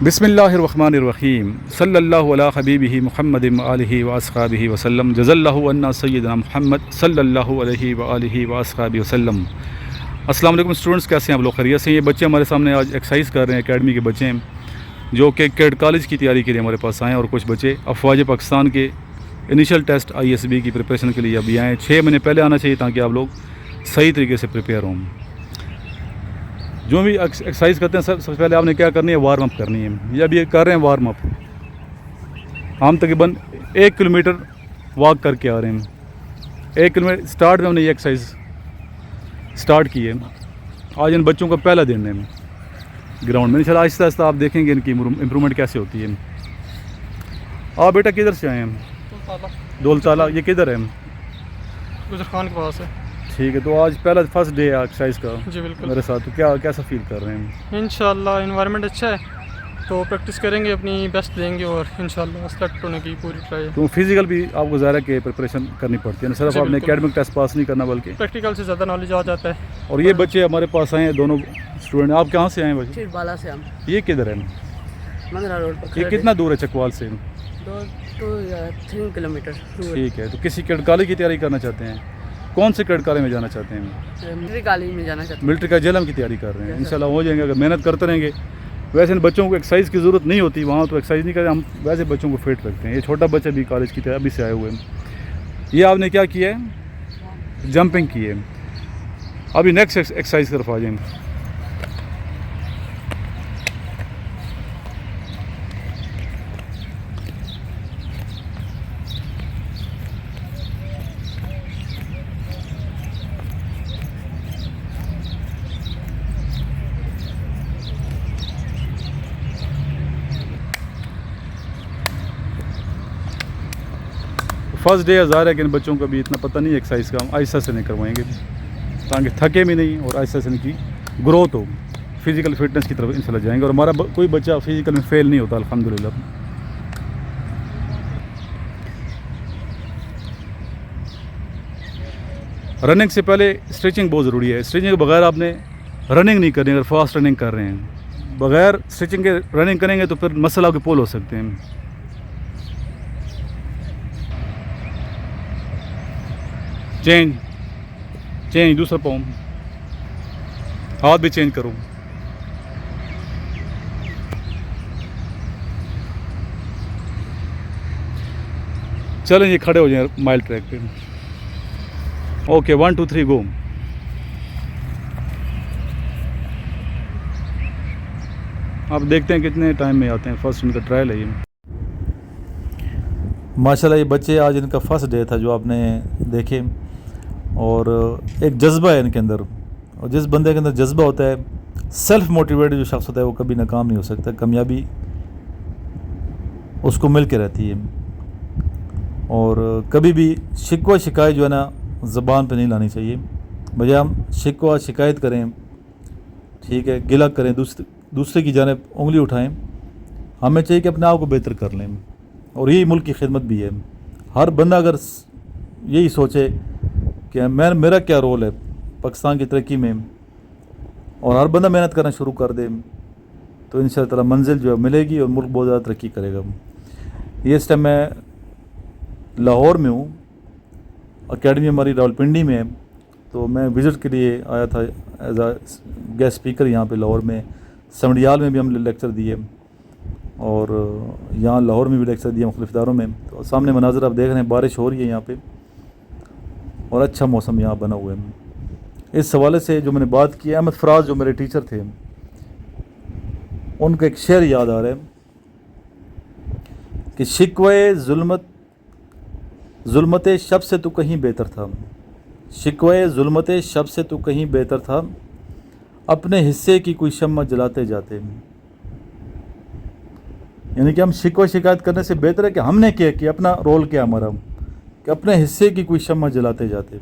بسم اللہ الرحمن الرحیم صلی اللہ علیہ حبیبہ محمد وآلہ واصحابہ وسلم جزا اللہ عنا سیدنا محمد صلی اللہ علیہ وآلہ واصحابہ وسلم۔ السلام علیکم اسٹوڈنٹس، کیسے ہیں آپ لوگ؟ خیریت سے؟ یہ بچے ہمارے سامنے آج ایکسرسائز کر رہے ہیں، اکیڈمی کے بچے ہیں جو کہ کیڈ کالج کی تیاری کے لیے ہمارے پاس آئے ہیں، اور کچھ بچے افواج پاکستان کے انیشل ٹیسٹ ISB کی پریپریشن کے لیے ابھی آئے ہیں۔ 6 مہینے پہلے آنا چاہیے تاکہ آپ لوگ صحیح طریقے سے پریپیئر ہوں۔ جو بھی ایکسرسائز کرتے ہیں سب سے پہلے آپ نے کیا کرنی ہے؟ وارم اپ کرنی ہے۔ یہ ابھی کر رہے ہیں وارم اپ، ہم تقریباً 1 کلومیٹر واک کر کے آ رہے ہیں۔ 1 کلومیٹر اسٹارٹ میں ہم نے یہ ایکسرسائز اسٹارٹ کی ہے۔ آج ان بچوں کا پہلا دن ہے گراؤنڈ میں، انشاءاللہ آہستہ آہستہ آپ دیکھیں گے ان کی امپرومنٹ کیسے ہوتی ہے۔ آپ بیٹا کدھر سے آئے ہیں؟ دولتالہ۔ یہ کدھر ہے؟ گجر خان کے پاس ہے۔ ٹھیک ہے، تو آج پہلا فرسٹ ڈے ہے ایکسرسائز کا جی بالکل میرے ساتھ، تو کیسا فیل کر رہے ہیں؟ انشاءاللہ انوائرمنٹ اچھا ہے تو پریکٹس کریں گے، اپنی بیسٹ دیں گے اور انشاءاللہ سلیکٹ ہونے کی پوری ٹرائی ہے۔ تو فزیکل بھی آپ کو ظاہر ہے کہ پریپریشن کرنی پڑتی ہے نا، صرف آپ نے اکیڈمک ٹیسٹ پاس نہیں کرنا بلکہ پریکٹیکل سے زیادہ نالج آ جاتا ہے۔ اور یہ بچے ہمارے پاس آئے ہیں، دونوں اسٹوڈنٹ۔ آپ کہاں سے آئے ہیں بچے؟ بالا سے ہم یہ کدھر ہے؟ مندرا روڈ پر یہ کتنا دور ہے چکوال سے؟ 2-3 کلومیٹر دور۔ ٹھیک ہے، تو کسی کیڈ کالج کی تیاری کرنا چاہتے ہیں؟ کون سے کیڈ کالج میں جانا چاہتے ہیں؟ ملٹری کالج میں جانا چاہتے ملٹری کا جیلم کی تیاری کر رہے ہیں، انشاءاللہ ہو جائیں گے اگر محنت کرتے رہیں گے۔ ویسے ان بچوں کو ایکسرسائز کی ضرورت نہیں ہوتی، وہاں تو ایکسرسائز نہیں کرتے، ہم ویسے بچوں کو فٹ رکھتے ہیں۔ یہ چھوٹا بچہ بھی کالج کی تیاری ابھی سے آئے ہوئے ہیں۔ یہ آپ نے کیا کیا ہے؟ جمپنگ کی ہے۔ ابھی نیکسٹ ایکسرسائز کی طرف آ جائیں گے۔ فرسٹ ڈے ظاہر ہے کہ ان بچوں کو بھی اتنا پتہ نہیں ہے ایکسرسائز کا، ہم آہستہ سے نہیں کروائیں گے تاکہ تھکے بھی نہیں اور آہستہ سے ان کی گروتھ ہو، فزیکل فٹنس کی طرف انشاءاللہ جائیں گے۔ اور ہمارا کوئی بچہ فزیکل میں فیل نہیں ہوتا الحمدللہ۔ رننگ سے پہلے اسٹریچنگ بہت ضروری ہے۔ اسٹریچنگ کے بغیر آپ نے رننگ نہیں کرنی۔ اگر فاسٹ رننگ کر رہے ہیں بغیر اسٹریچنگ کے رننگ کریں گے تو پھر مسل آپ کے پول ہو سکتے ہیں۔ چینج دوسرا پاؤں، ہاتھ بھی چینج کرو۔ چلیں یہ کھڑے ہو جائیں مائل ٹریک پہ۔ اوکے 1 2 3 گو۔ آپ دیکھتے ہیں کتنے ٹائم میں آتے ہیں، فرسٹ ان کا ٹرائل ہے یہ۔ ماشاءاللہ یہ بچے آج ان کا فرسٹ ڈے تھا جو آپ نے دیکھے، اور ایک جذبہ ہے ان کے اندر، اور جس بندے کے اندر جذبہ ہوتا ہے، سیلف موٹیویٹڈ جو شخص ہوتا ہے وہ کبھی ناکام نہیں ہو سکتا، کامیابی اس کو مل کے رہتی ہے۔ اور کبھی بھی شکوہ شکایت جو ہے نا زبان پہ نہیں لانی چاہیے، بجائے ہم شکوہ شکایت کریں، ٹھیک ہے، گلہ کریں، دوسرے کی جانب انگلی اٹھائیں، ہمیں چاہیے کہ اپنے آپ کو بہتر کر لیں، اور یہی ملک کی خدمت بھی ہے۔ ہر بندہ اگر یہی سوچے کہ میرا کیا رول ہے پاکستان کی ترقی میں، اور ہر بندہ محنت کرنا شروع کر دے، تو انشاءاللہ تعالی منزل جو ہے ملے گی اور ملک بہت زیادہ ترقی کرے گا۔ یہ اس ٹائم میں لاہور میں ہوں، اکیڈمی ہماری راولپنڈی میں ہے، تو میں وزٹ کے لیے آیا تھا ایز اے گیسٹ اسپیکر یہاں پہ لاہور میں۔ سمڈیال میں بھی ہم لیکچر دیے، اور یہاں لاہور میں بھی لیکچر دیا مختلف اداروں میں۔ تو سامنے مناظر آپ دیکھ رہے ہیں، بارش ہو رہی ہے یہاں پہ، اور اچھا موسم یہاں بنا ہوا ہے۔ اس حوالے سے جو میں نے بات کی، احمد فراز جو میرے ٹیچر تھے، ان کا ایک شعر یاد آ رہا ہے کہ شکوے ظلمت شب سے تو کہیں بہتر تھا، شکوے ظلمت شب سے تو کہیں بہتر تھا، اپنے حصے کی کوئی شمع جلاتے جاتے۔ یعنی کہ ہم شکوہ شکایت کرنے سے بہتر ہے کہ ہم نے کیا اپنا رول کیا ہمارا، کہ اپنے حصے کی کوئی شمع جلاتے جاتے۔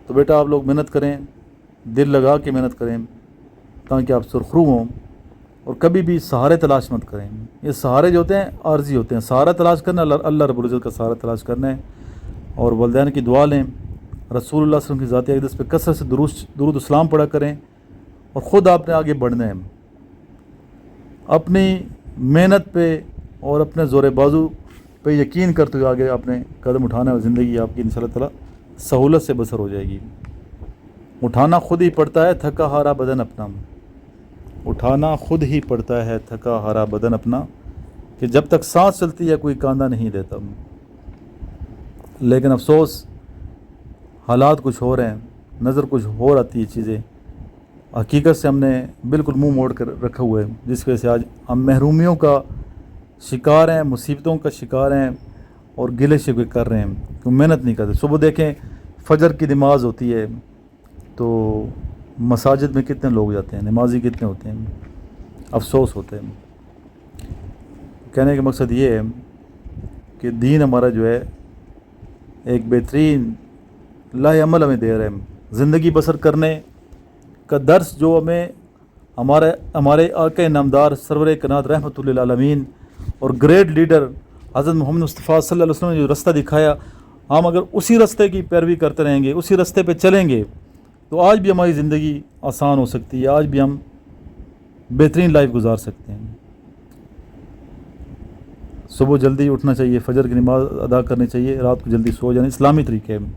تو بیٹا آپ لوگ محنت کریں، دل لگا کے محنت کریں تاکہ آپ سرخرو ہوں، اور کبھی بھی سہارے تلاش مت کریں۔ یہ سہارے جو ہوتے ہیں عارضی ہوتے ہیں، سہارا تلاش کرنا اللہ رب العزت کا سہارا تلاش کرنا ہے، اور والدین کی دعا لیں، رسول اللہ صلی اللہ علیہ وسلم کی ذاتی اقدس پہ کثرت سے درود و سلام پڑھا کریں، اور ख़ुद आपने आगे बढ़ना है। अपनी मेहनत पे और अपने ज़ोर बाजू पे यकीन करते हुए आगे आपने कदम उठाना है और ज़िंदगी आपकी इंशाअल्लाह ताला सहूलत से बसर हो जाएगी। उठाना खुद ही पड़ता है थका हारा बदन अपना, उठाना खुद ही पड़ता है थका हारा बदन अपना, कि जब तक सांस चलती है कोई कांदा नहीं देता। लेकिन अफसोस हालात कुछ हो रहे हैं, नज़र कुछ हो आती है चीज़ें, हकीकत से हमने बिल्कुल मुंह मोड़ कर रखा हुआ है, जिस वजह से आज हम महरूमियों का शिकार हैं, मुसीबतों का शिकार हैं और गिले शिकवे कर रहे हैं, तो मेहनत नहीं करते। सुबह देखें फजर की नमाज होती है तो मसाजिद में कितने लोग जाते हैं, नमाजी कितने होते हैं, अफसोस होते हैं। कहने का मकसद ये है कि दीन हमारा जो है एक बेहतरीन लाएअमल हमें दे रहे हैं, ज़िंदगी बसर करने का दर्स जो हमें हमारे आका नामदार सरवर कायनात रहमतुल्लिल आलमीन और ग्रेट लीडर हज़रत मोहम्मद मुस्तफ़ा सल्लल्लाहु अलैहि वसल्लम ने जो रास्ता दिखाया, हम अगर उसी रास्ते की पैरवी करते रहेंगे, उसी रास्ते पे चलेंगे, तो आज भी हमारी ज़िंदगी आसान हो सकती है, आज भी हम बेहतरीन लाइफ गुजार सकते हैं। सुबह जल्दी उठना चाहिए, फजर की नमाज अदा करनी चाहिए, रात को जल्दी सो जाना, इस्लामी तरीके में।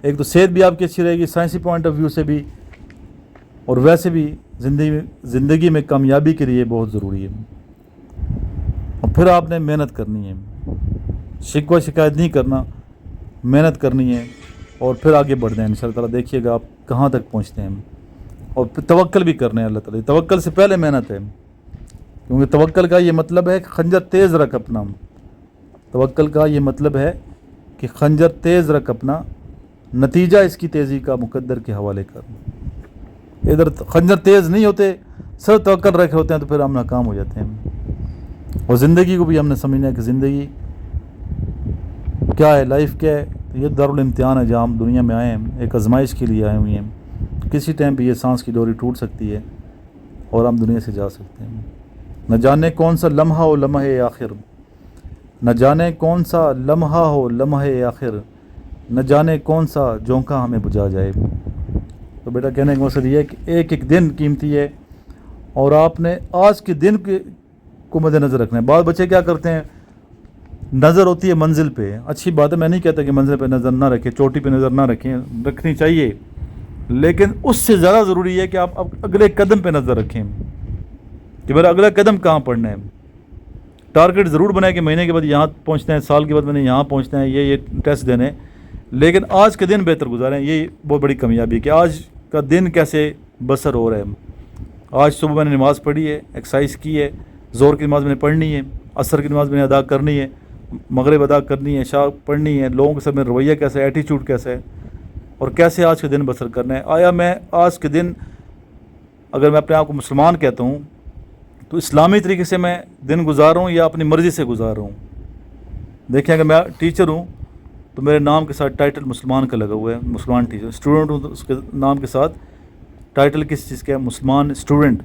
एक तो सेहत भी आपकी अच्छी रहेगी साइंसी पॉइंट ऑफ व्यू से भी, और वैसे भी ज़िंदगी में कामयाबी के लिए बहुत ज़रूरी है। और फिर आपने मेहनत करनी है, शिकवा शिकायत नहीं करना, मेहनत करनी है और फिर आगे बढ़ना है। इंशाअल्लाह ताला देखिएगा आप कहाँ तक पहुँचते हैं। और फिर तवक्कल भी करना है अल्लाह ताला, तवक्कल से पहले मेहनत है, क्योंकि तवक्कल का ये मतलब है कि खंजर तेज़ रख अपना, तवक्कल का ये मतलब है कि खंजर तेज़ रख अपना, नतीजा इसकी तेज़ी का मुकद्दर के हवाले कर। इधर खंजर तेज़ नहीं होते, सब तवक्कल रखे होते हैं, तो फिर हम नाकाम हो जाते हैं। और ज़िंदगी को भी हमने समझना है कि ज़िंदगी क्या है, लाइफ क्या है। ये दारुल इम्तिहान है, जहाँ हम दुनिया में आए हैं, एक आजमाइश के लिए आए हुए हैं। किसी टाइम भी ये सांस की डोरी टूट सकती है और हम दुनिया से जा सकते हैं। न जाने कौन सा लम्हा हो लम्हे आखिर, न जाने कौन सा लम्हा हो लम्हे आखिर, न जाने कौन सा झोंका हमें बुझा जाए। तो बेटा कहने का मकसद ये है कि एक एक दिन कीमती है और आपने आज के दिन को मद्देनज़र रखना है। बाद बच्चे क्या करते हैं, नज़र होती है मंजिल पे, अच्छी बात है, मैं नहीं कहता कि मंजिल पे नज़र ना रखें, चोटी पे नज़र ना रखें, रखनी चाहिए, लेकिन उससे ज़्यादा ज़रूरी है कि आप अगले कदम पे नज़र रखें कि मेरा अगला कदम कहाँ पड़ना है। टारगेट ज़रूर बनाए कि महीने के बाद यहाँ पहुँचना है, साल के बाद मैंने यहाँ पहुँचना है, ये टेस्ट देने हैं, लेकिन आज के दिन बेहतर गुजारें। ये बहुत बड़ी कामयाबी है कि आज का दिन कैसे बसर हो रहा है। आज सुबह मैंने नमाज़ पढ़ी है, एक्सरसाइज की है, ज़ोर की नमाज़ मैंने पढ़नी है, असर की नमाज़ मैंने अदा करनी है, मगरिब अदा करनी है, इशा पढ़नी है, लोगों के साथ मेरा रवैया कैसा है, एटीट्यूड कैसा है, और कैसे आज के दिन बसर करना है। आया मैं आज के दिन, अगर मैं अपने आप को मुसलमान कहता हूँ, तो इस्लामी तरीके से मैं दिन गुजार रहा हूँ या अपनी मर्ज़ी से गुजार रहा हूँ। देखें, अगर मैं टीचर हूँ तो मेरे नाम के साथ टाइटल मुसलमान का लगा हुआ है, मुसलमान टीचर। स्टूडेंट हूँ तो उसके नाम के साथ टाइटल किस चीज़ का है, मुसलमान स्टूडेंट।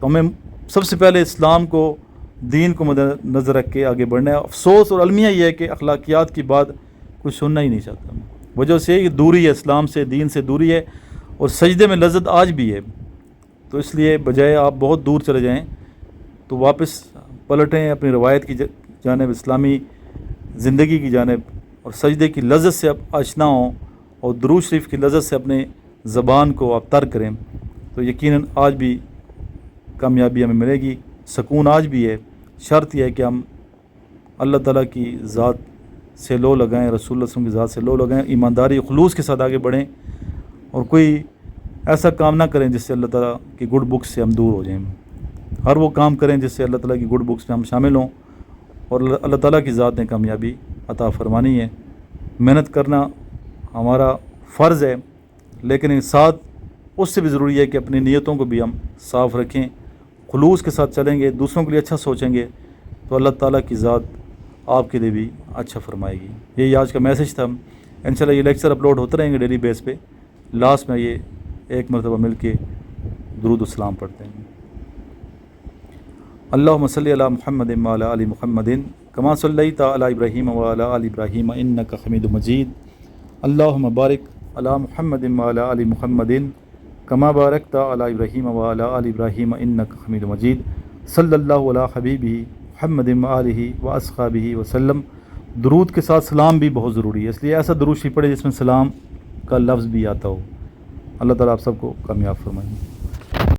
तो हमें सबसे पहले इस्लाम को, दीन को मद्देनज़र रख के आगे बढ़ना है। अफसोस और अलमिया ये है कि अखलाकियात की बात कुछ सुनना ही नहीं चाहता। वजह से ये दूरी है, इस्लाम से, दीन से दूरी है, और सजदे में लज्जत आज भी है। तो इसलिए बजाय आप बहुत दूर चले जाएं तो वापस पलटें अपनी रवायत की जानिब, इस्लामी ज़िंदगी की जानिब, और सजदे की लज्जत से आप आशना हों और दुरूद शरीफ की लज्जत से अपने ज़बान को आप तर करें, तो यकीनन आज भी कामयाबी हमें मिलेगी, सुकून आज भी है। शर्त यह है कि हम अल्लाह ताला की ज़ात से लो लगाएं, रसूल सल्लल्लाहु अलैहि वसल्लम की ज़ात से लो लगाएं, ईमानदारी खुलूस के साथ आगे बढ़ें, और कोई ऐसा काम ना करें जिससे अल्लाह ताला की गुड बुक्स से हम दूर हो जाएं। हर वो काम करें जिससे अल्लाह ताला की गुड बुक्स में हम शामिल हों, और अल्लाह ताला की ज़ात ने कामयाबी अता फरमानी है। मेहनत करना हमारा फ़र्ज़ है, लेकिन साथ उससे भी ज़रूरी है कि अपनी नीयतों को भी हम साफ़ रखें, खुलूस के साथ चलेंगे, दूसरों के लिए अच्छा सोचेंगे, तो अल्लाह ताला की ज़ात आपके लिए भी अच्छा फरमाएगी। यही आज का मैसेज था। इंशाल्लाह ये लेक्चर अपलोड होते रहेंगे डेली बेस पे। लास्ट में ये एक मरतबा मिल के दुरूद सलाम पढ़ते हैं। अल्लाहुम्मा सल्लि अला मुहम्मदिन व अला आलि मुहम्मदिन कमा सल्लैता अला इब्राहीम व अला आलि इब्राहीम इन्नका हमीदुम मजीद। अल्लाहुम्मा बारिक अला मुहम्मदिन व अला आलि मुहम्मदिन کما بارکت علی ابراہیم وعلی آل ابراہیم انک حمید مجید صلی اللہ علی حبیبہ محمد وآلہ واصحابہ وسلم. درود کے ساتھ سلام بھی بہت ضروری ہے، اس لیے ایسا درود شریف پڑھے جس میں سلام کا لفظ بھی آتا ہو. اللہ تعالیٰ آپ سب کو کامیاب فرمائے.